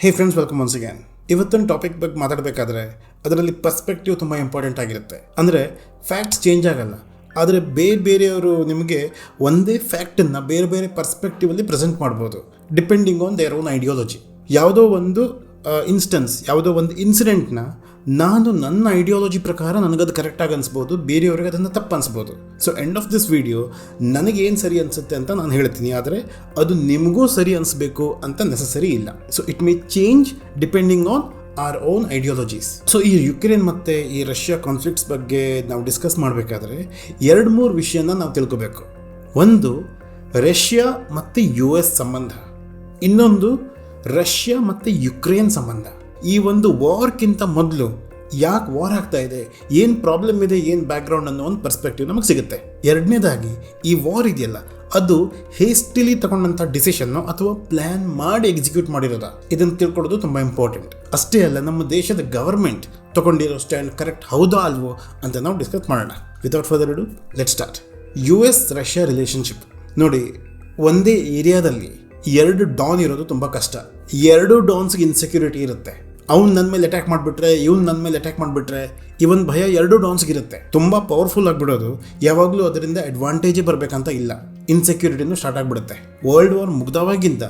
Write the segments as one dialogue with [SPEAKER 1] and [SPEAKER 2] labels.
[SPEAKER 1] ಹೇ friends, welcome once again. ಇವತ್ತೊಂದು topic ಬಗ್ಗೆ ಮಾತಾಡಬೇಕಾದ್ರೆ ಅದರಲ್ಲಿ ಪರ್ಸ್ಪೆಕ್ಟಿವ್ ತುಂಬ ಇಂಪಾರ್ಟೆಂಟ್ ಆಗಿರುತ್ತೆ. ಅಂದರೆ ಫ್ಯಾಕ್ಟ್ಸ್ ಚೇಂಜ್ ಆಗಲ್ಲ, ಆದರೆ ಬೇರೆಯವರು ನಿಮಗೆ ಒಂದೇ ಫ್ಯಾಕ್ಟನ್ನು ಬೇರೆ ಬೇರೆ ಪರ್ಸ್ಪೆಕ್ಟಿವಲ್ಲಿ ಪ್ರೆಸೆಂಟ್ ಮಾಡ್ಬೋದು, depending on their own ideology. ಯಾವುದೋ ಒಂದು ಇನ್ಸ್ಟೆನ್ಸ್, ಯಾವುದೋ ಒಂದು ಇನ್ಸಿಡೆಂಟ್ನ ನಾನು ನನ್ನ ಐಡಿಯಾಲಜಿ ಪ್ರಕಾರ ನನಗದು ಕರೆಕ್ಟಾಗಿ ಅನಿಸ್ಬೋದು, ಬೇರೆಯವ್ರಿಗೆ ಅದನ್ನು ತಪ್ಪು ಅನಿಸ್ಬೋದು. So end of this video ನನಗೇನು ಸರಿ ಅನಿಸುತ್ತೆ ಅಂತ ನಾನು ಹೇಳ್ತೀನಿ, ಆದರೆ ಅದು ನಿಮಗೂ ಸರಿ ಅನಿಸ್ಬೇಕು ಅಂತ ನೆಸಸರಿ ಇಲ್ಲ. So it may change depending on our own ideologies. So ಈ ಯುಕ್ರೇನ್ ಮತ್ತು ಈ ರಷ್ಯಾ ಕಾನ್ಫ್ಲಿಕ್ಟ್ಸ್ ಬಗ್ಗೆ ನಾವು ಡಿಸ್ಕಸ್ ಮಾಡಬೇಕಾದ್ರೆ 2-3 ವಿಷಯನ ನಾವು ತಿಳ್ಕೋಬೇಕು. ಒಂದು, ರಷ್ಯಾ ಮತ್ತು US ಸಂಬಂಧ. ಇನ್ನೊಂದು, ರಷ್ಯಾ ಮತ್ತು ಯುಕ್ರೇನ್ ಸಂಬಂಧ. ಈ ಒಂದು ವಾರ್ಕ್ಕಿಂತ ಮೊದಲು ಯಾಕೆ ವಾರ್ ಆಗ್ತಾ ಇದೆ, ಏನು ಪ್ರಾಬ್ಲಮ್ ಇದೆ, ಏನು ಬ್ಯಾಕ್ಗ್ರೌಂಡ್ ಅನ್ನೋ ಒಂದು ಪರ್ಸ್ಪೆಕ್ಟಿವ್ ನಮಗೆ ಸಿಗುತ್ತೆ. ಎರಡನೇದಾಗಿ, ಈ ವಾರ್ ಇದೆಯಲ್ಲ ಅದು ಹೇಸ್ಟಿಲಿ ತಗೊಂಡಂಥ ಡಿಸಿಷನ್ನು ಅಥವಾ ಪ್ಲ್ಯಾನ್ ಮಾಡಿ ಎಕ್ಸಿಕ್ಯೂಟ್ ಮಾಡಿರೋದ, ಇದನ್ನು ತಿಳ್ಕೊಳ್ಳೋದು ತುಂಬ ಇಂಪಾರ್ಟೆಂಟ್. ಅಷ್ಟೇ ಅಲ್ಲ, ನಮ್ಮ ದೇಶದ ಗವರ್ಮೆಂಟ್ ತಗೊಂಡಿರೋ ಸ್ಟ್ಯಾಂಡ್ ಕರೆಕ್ಟ್ ಹೌದಾ ಅಲ್ವೋ ಅಂತ ನಾವು ಡಿಸ್ಕಸ್ ಮಾಡೋಣ. Without further do let start. US Russia relationship ನೋಡಿ, ಒಂದೇ ಏರಿಯಾದಲ್ಲಿ 2 ಡಾನ್ ಇರೋದು ತುಂಬ ಕಷ್ಟ. 2 ಡಾನ್ಸ್ಗೆ ಇನ್ಸೆಕ್ಯೂರಿಟಿ ಇರುತ್ತೆ. ಅವ್ನು ನನ್ನ ಮೇಲೆ ಅಟ್ಯಾಕ್ ಮಾಡಿಬಿಟ್ರೆ, ಇವ್ನು ನನ್ನ ಮೇಲೆ ಅಟ್ಯಾಕ್ ಮಾಡಿಬಿಟ್ರೆ, ಇವನ್ ಭಯ 2 ಡಾನ್ಸ್ಗಿರುತ್ತೆ. ತುಂಬ ಪವರ್ಫುಲ್ ಆಗಿಬಿಡೋದು, ಯಾವಾಗಲೂ ಅದರಿಂದ ಅಡ್ವಾಂಟೇಜೇ ಬರಬೇಕಂತ ಇಲ್ಲ, ಇನ್ಸೆಕ್ಯೂರಿಟಿನೂ ಸ್ಟಾರ್ಟ್ ಆಗಿಬಿಡುತ್ತೆ. ವರ್ಲ್ಡ್ ವಾರ್ ಮುಗ್ದವಾಗಿಂದ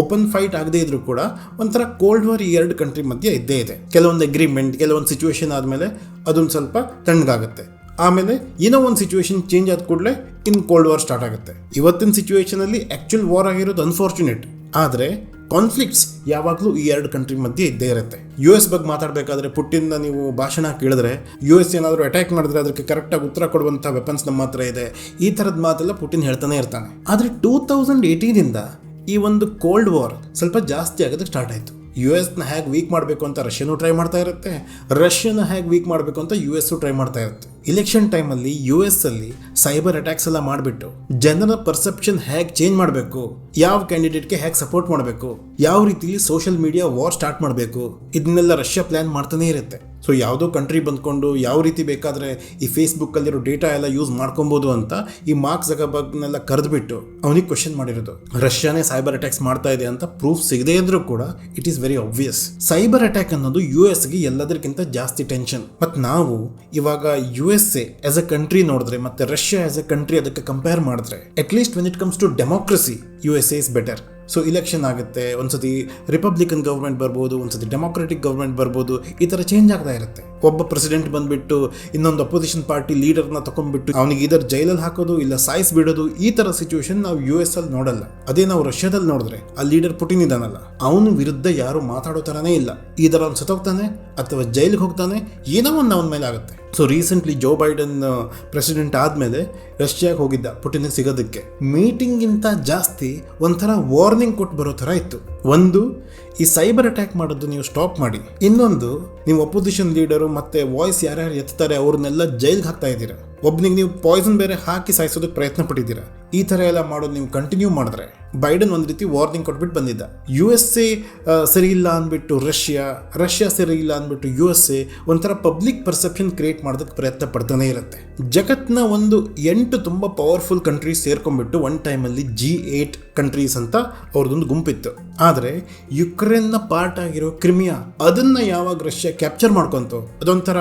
[SPEAKER 1] ಓಪನ್ ಫೈಟ್ ಆಗದೇ ಇದ್ರೂ ಕೂಡ ಒಂಥರ ಕೋಲ್ಡ್ ವಾರ್ ಈ 2 ಕಂಟ್ರಿ ಮಧ್ಯೆ ಇದ್ದೇ ಇದೆ. ಕೆಲವೊಂದು ಅಗ್ರಿಮೆಂಟ್, ಕೆಲವೊಂದು ಸಿಚುವೇಶನ್ ಆದಮೇಲೆ ಅದೊಂದು ಸ್ವಲ್ಪ ತಣ್ಣಗಾಗುತ್ತೆ. ಆಮೇಲೆ ಏನೋ ಒಂದು ಸಿಚುವೇಶನ್ ಚೇಂಜ್ ಆದ ಕೂಡಲೇ ಇನ್ನು ಕೋಲ್ಡ್ ವಾರ್ ಸ್ಟಾರ್ಟ್ ಆಗುತ್ತೆ. ಇವತ್ತಿನ ಸಿಚುವೇಶನಲ್ಲಿ ಆ್ಯಕ್ಚುಲ್ ವಾರ್ ಆಗಿರೋದು ಅನ್ಫಾರ್ಚುನೇಟ್, ಆದರೆ ಕಾನ್ಫ್ಲಿಕ್ಟ್ಸ್ ಯಾವಾಗಲೂ ಈ 2 ಕಂಟ್ರಿ ಮಧ್ಯೆ ಇದ್ದೇ ಇರುತ್ತೆ. US ಬಗ್ಗೆ ಮಾತಾಡಬೇಕಾದ್ರೆ ಪುಟಿನ್ನ ನೀವು ಭಾಷಣ ಕೇಳಿದ್ರೆ, US ಏನಾದರೂ ಅಟ್ಯಾಕ್ ಮಾಡಿದ್ರೆ ಅದಕ್ಕೆ ಕರೆಕ್ಟಾಗಿ ಉತ್ತರ ಕೊಡುವಂಥ ವೆಪನ್ಸ್ ನಮ್ಮ ಹತ್ರ ಇದೆ, ಈ ಥರದ ಮಾತೆಲ್ಲ ಪುಟಿನ್ ಹೇಳ್ತಾನೆ ಇರ್ತಾನೆ. ಆದರೆ 2018ಇಂದ ಈ ಒಂದು ಕೋಲ್ಡ್ ವಾರ್ ಸ್ವಲ್ಪ ಜಾಸ್ತಿ ಆಗೋದಕ್ಕೆ ಸ್ಟಾರ್ಟ್ ಆಯಿತು. US ಹೇಗೆ ವೀಕ್ ಮಾಡಬೇಕು ಅಂತ ರಷ್ಯಾನೂ ಟ್ರೈ ಮಾಡ್ತಾ ಇರುತ್ತೆ, ರಷ್ಯಾನ ಹೇಗೆ ವೀಕ್ ಮಾಡಬೇಕು ಅಂತ US ಟ್ರೈ ಮಾಡ್ತಾ ಇರುತ್ತೆ. ಇಲೆಕ್ಷನ್ ಟೈಮಲ್ಲಿ US ಅಲ್ಲಿ ಸೈಬರ್ ಅಟ್ಯಾಕ್ಸ್ ಎಲ್ಲ ಮಾಡಿಬಿಟ್ಟು ಜನರ ಪರ್ಸೆಪ್ಷನ್ ಹೇಗೆ ಚೇಂಜ್ ಮಾಡಬೇಕು, ಯಾವ ಕ್ಯಾಂಡಿಡೇಟ್ಗೆ ಹೇಗೆ ಸಪೋರ್ಟ್ ಮಾಡಬೇಕು, ಯಾವ ರೀತಿಲಿ ಸೋಷಿಯಲ್ ಮೀಡಿಯಾ ವಾರ್ ಸ್ಟಾರ್ಟ್ ಮಾಡಬೇಕು, ಇದನ್ನೆಲ್ಲ ರಷ್ಯಾ ಪ್ಲ್ಯಾನ್ ಮಾಡ್ತಾನೆ ಇರುತ್ತೆ. ಸೊ ಯಾವುದೋ ಕಂಟ್ರಿ ಬಂದ್ಕೊಂಡು ಯಾವ ರೀತಿ ಬೇಕಾದರೆ ಈ ಫೇಸ್ಬುಕ್ಕಲ್ಲಿರೋ ಡೇಟಾ ಎಲ್ಲ ಯೂಸ್ ಮಾಡ್ಕೊಬೋದು ಅಂತ ಈ ಮಾರ್ಕ್ ಝಕರ್ಬರ್ಗ್ನೆಲ್ಲ ಕರೆದುಬಿಟ್ಟು ಅವನಿಗೆ ಕ್ವೆಶ್ಚನ್ ಮಾಡಿರೋದು. ರಷ್ಯಾನೇ ಸೈಬರ್ ಅಟ್ಯಾಕ್ಸ್ ಮಾಡ್ತಾ ಇದೆ ಅಂತ ಪ್ರೂಫ್ ಸಿಗದೇ ಇದ್ರೂ ಕೂಡ it is very obvious. Cyber attack ಅನ್ನೋದು US-ಗೆ ಎಲ್ಲದಕ್ಕಿಂತ ಜಾಸ್ತಿ ಟೆನ್ಷನ್. ಮತ್ತು ನಾವು ಇವಾಗ USA ಆಸ್ ಅ ಕಂಟ್ರಿ ನೋಡಿದ್ರೆ ಮತ್ತು ರಷ್ಯಾ ಆಸ್ ಅ ಕಂಟ್ರಿ ಅದಕ್ಕೆ ಕಂಪೇರ್ ಮಾಡಿದ್ರೆ, at least when it comes to democracy USA is better. So election ಆಗುತ್ತೆ, ಒಂದ್ಸತಿ ರಿಪಬ್ಲಿಕನ್ ಗೌರ್ಮೆಂಟ್ ಬರ್ಬೋದು, ಒಂದ್ಸತಿ ಡೆಮೋಕ್ರೆಟಿಕ್ ಗೌರ್ಮೆಂಟ್ ಬರ್ಬೋದು, ಈ ಥರ ಚೇಂಜ್ ಆಗ್ತಾ ಇರುತ್ತೆ. ಒಬ್ಬ ಪ್ರೆಸಿಡೆಂಟ್ ಬಂದುಬಿಟ್ಟು ಇನ್ನೊಂದು ಅಪೋಸಿಷನ್ ಪಾರ್ಟಿ ಲೀಡರ್ನ ತಗೊಂಡ್ಬಿಟ್ಟು ಅವನಿಗೆ ಇದರ ಜೈಲಲ್ಲಿ ಹಾಕೋದು ಇಲ್ಲ ಸಾಯಿಸ್ಬಿಡೋದು, ಈ ಥರ ಸಿಚುವೇಶನ್ ನಾವು US-ಅಲ್ಲಿ ನೋಡಲ್ಲ. ಅದೇ ನಾವು ರಷ್ಯಾದಲ್ಲಿ ನೋಡಿದ್ರೆ ಆ ಲೀಡರ್ ಪುಟಿನ್ ಇದ್ದಾನಲ್ಲ, ಅವನ ವಿರುದ್ಧ ಯಾರು ಮಾತಾಡೋ ಥರನೇ ಇಲ್ಲ. ಇದರ ಅವ್ನು ಸತ್ತೋಗ್ತಾನೆ ಅಥವಾ ಜೈಲಿಗೆ ಹೋಗ್ತಾನೆ, ಏನೋ ಒಂದು ಅವನ ಮೇಲೆ ಆಗುತ್ತೆ. So recently Joe Biden president ಆದಮೇಲೆ ರಷ್ಯಾಗೆ ಹೋಗಿದ್ದ ಪುಟಿನ್ಗೆ ಸಿಗೋದಕ್ಕೆ. ಮೀಟಿಂಗಿಂತ ಜಾಸ್ತಿ ಒಂಥರ ವಾರ್ನಿಂಗ್ ಕೊಟ್ಟು ಬರೋ ಥರ ಇತ್ತು. ಒಂದು, ಈ ಸೈಬರ್ ಅಟ್ಯಾಕ್ ಮಾಡೋದು ನೀವು ಸ್ಟಾಪ್ ಮಾಡಿ. ಇನ್ನೊಂದು, ನೀವು ಅಪೋಸಿಷನ್ ಲೀಡರು ಮತ್ತು ವಾಯ್ಸ್ ಯಾರ್ಯಾರು ಎತ್ತಾರೆ ಅವ್ರನ್ನೆಲ್ಲ ಜೈಲ್ಗೆ ಹಾಕ್ತಾ ಇದ್ದೀರಾ. ಒಬ್ಬನಿಗೆ ನೀವು ಪಾಯ್ಸನ್ ಬೇರೆ ಹಾಕಿ ಸಾಯಿಸೋದಕ್ಕೆ ಪ್ರಯತ್ನ ಪಟ್ಟಿದ್ದೀರಾ. ಈ ಥರ ಎಲ್ಲ ಮಾಡೋದು ನೀವು ಕಂಟಿನ್ಯೂ ಮಾಡಿದ್ರೆ, ಬೈಡನ್ ಒಂದು ರೀತಿ ವಾರ್ನಿಂಗ್ ಕೊಟ್ಬಿಟ್ಟು ಬಂದಿದ್ದ. USA ಸರಿ ಇಲ್ಲ ಅಂದ್ಬಿಟ್ಟು ರಷ್ಯಾ ಸರಿ ಇಲ್ಲ ಅಂದ್ಬಿಟ್ಟು USA ಒಂಥರ ಪಬ್ಲಿಕ್ ಪರ್ಸೆಪ್ಷನ್ ಕ್ರಿಯೇಟ್ ಮಾಡೋದಕ್ಕೆ ಪ್ರಯತ್ನ ಪಡ್ತಾನೆ ಇರುತ್ತೆ. ಜಗತ್ನ ಒಂದು 8 ತುಂಬ ಪವರ್ಫುಲ್ ಕಂಟ್ರೀಸ್ ಸೇರ್ಕೊಂಡ್ಬಿಟ್ಟು ಒನ್ ಟೈಮಲ್ಲಿ G8 ಕಂಟ್ರೀಸ್ ಅಂತ ಅವ್ರದ್ದೊಂದು ಗುಂಪಿತ್ತು. ಆದರೆ ಯುಕ್ರೇನ್ನ ಪಾರ್ಟ್ ಆಗಿರೋ ಕ್ರಿಮಿಯಾ, ಅದನ್ನು ಯಾವಾಗ ರಷ್ಯಾ ಕ್ಯಾಪ್ಚರ್ ಮಾಡ್ಕೊಂತು, ಅದೊಂಥರ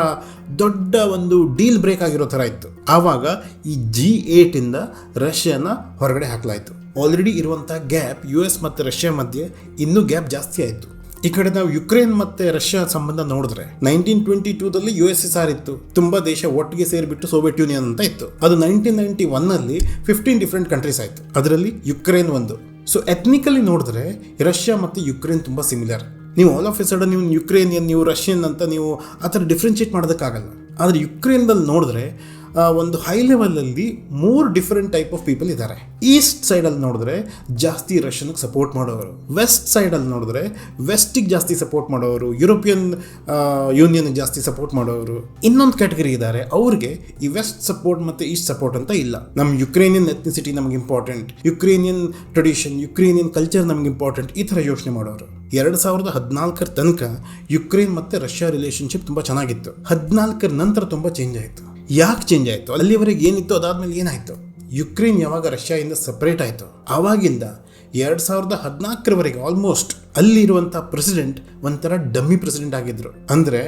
[SPEAKER 1] ದೊಡ್ಡ ಒಂದು ಡೀಲ್ ಬ್ರೇಕ್ ಆಗಿರೋ ಥರ ಇತ್ತು. ಆವಾಗ ಈ G8ಇಂದ ರಷ್ಯಾನ ಹೊರಗಡೆ ಹಾಕಲಾಯಿತು. ಆಲ್ರೆಡಿ ಇರುವಂಥ ಗ್ಯಾಪ್ US ಮತ್ತು ರಷ್ಯಾ ಮಧ್ಯೆ ಇನ್ನೂ ಗ್ಯಾಪ್ ಜಾಸ್ತಿ ಆಯಿತು. ಈ ಕಡೆ ನಾವು ಯುಕ್ರೇನ್ ಮತ್ತು ರಷ್ಯಾ ಸಂಬಂಧ ನೋಡಿದ್ರೆ 1922ದಲ್ಲಿ USSR ಇತ್ತು, ತುಂಬ ದೇಶ ಒಟ್ಟಿಗೆ ಸೇರಿಬಿಟ್ಟು ಸೋವಿಯತ್ ಯೂನಿಯನ್ ಅಂತ ಇತ್ತು. ಅದು 1991ನಲ್ಲಿ 15 ಡಿಫ್ರೆಂಟ್ ಕಂಟ್ರೀಸ್ ಆಯಿತು, ಅದರಲ್ಲಿ ಯುಕ್ರೇನ್ ಒಂದು. ಸೊ ಎಥ್ನಿಕಲಿ ನೋಡಿದ್ರೆ ರಷ್ಯಾ ಮತ್ತು ಯುಕ್ರೇನ್ ತುಂಬ ಸಿಮಿಲರ್. ನೀವು ಆಲ್ ಆಫ್ ಎ ಸಡನ್ ನೀವು ಯುಕ್ರೇನಿಯನ್, ನೀವು ರಷ್ಯನ್ ಅಂತ ನೀವು ಆ ಥರ ಡಿಫ್ರೆನ್ಷಿಯೇಟ್ ಮಾಡೋದಕ್ಕಾಗಲ್ಲ. ಆದರೆ ಯುಕ್ರೇನ್ದಲ್ಲಿ ನೋಡಿದ್ರೆ ಒಂದು ಹೈ ಲೆವೆಲಲ್ಲಿ 3 ಡಿಫರೆಂಟ್ ಟೈಪ್ ಆಫ್ ಪೀಪಲ್ ಇದ್ದಾರೆ. ಈಸ್ಟ್ ಸೈಡಲ್ಲಿ ನೋಡಿದ್ರೆ ಜಾಸ್ತಿ ರಷ್ಯನ್ಗೆ ಸಪೋರ್ಟ್ ಮಾಡೋರು, ವೆಸ್ಟ್ ಸೈಡಲ್ಲಿ ನೋಡಿದ್ರೆ ವೆಸ್ಟಿಗೆ ಜಾಸ್ತಿ ಸಪೋರ್ಟ್ ಮಾಡೋರು, ಯುರೋಪಿಯನ್ ಯೂನಿಯನ್ಗೆ ಜಾಸ್ತಿ ಸಪೋರ್ಟ್ ಮಾಡೋರು. ಇನ್ನೊಂದು ಕ್ಯಾಟಗರಿ ಇದ್ದಾರೆ, ಅವ್ರಿಗೆ ಈ ವೆಸ್ಟ್ ಸಪೋರ್ಟ್ ಮತ್ತು ಈಸ್ಟ್ ಸಪೋರ್ಟ್ ಅಂತ ಇಲ್ಲ. ನಮ್ಮ ಯುಕ್ರೇನಿಯನ್ ಎಥ್ನಿಸಿಟಿ ನಮಗೆ important, Ukrainian tradition, Ukrainian culture ನಮಗೆ ಇಂಪಾರ್ಟೆಂಟ್, ಈ ಥರ ಯೋಚನೆ ಮಾಡೋರು. 2014 ತನಕ ಯುಕ್ರೇನ್ ಮತ್ತು ರಷ್ಯಾ ರಿಲೇಷನ್ಶಿಪ್ ತುಂಬ ಚೆನ್ನಾಗಿತ್ತು. 14 ನಂತರ ತುಂಬ ಚೇಂಜ್ ಆಯಿತು. ಯಾಕೆ ಚೇಂಜ್ ಆಯಿತು? ಅಲ್ಲಿವರೆಗೆ ಏನಿತ್ತು, ಅದಾದಮೇಲೆ ಏನಾಯಿತು? ಯುಕ್ರೇನ್ ಯಾವಾಗ ರಷ್ಯಾದಿಂದ ಸಪ್ರೇಟ್ ಆಯಿತು ಆವಾಗಿಂದ 2014 ಆಲ್ಮೋಸ್ಟ್ ಅಲ್ಲಿರುವಂಥ ಪ್ರೆಸಿಡೆಂಟ್ ಒಂಥರ ಡಮ್ಮಿ ಪ್ರೆಸಿಡೆಂಟ್ ಆಗಿದ್ರು. ಅಂದರೆ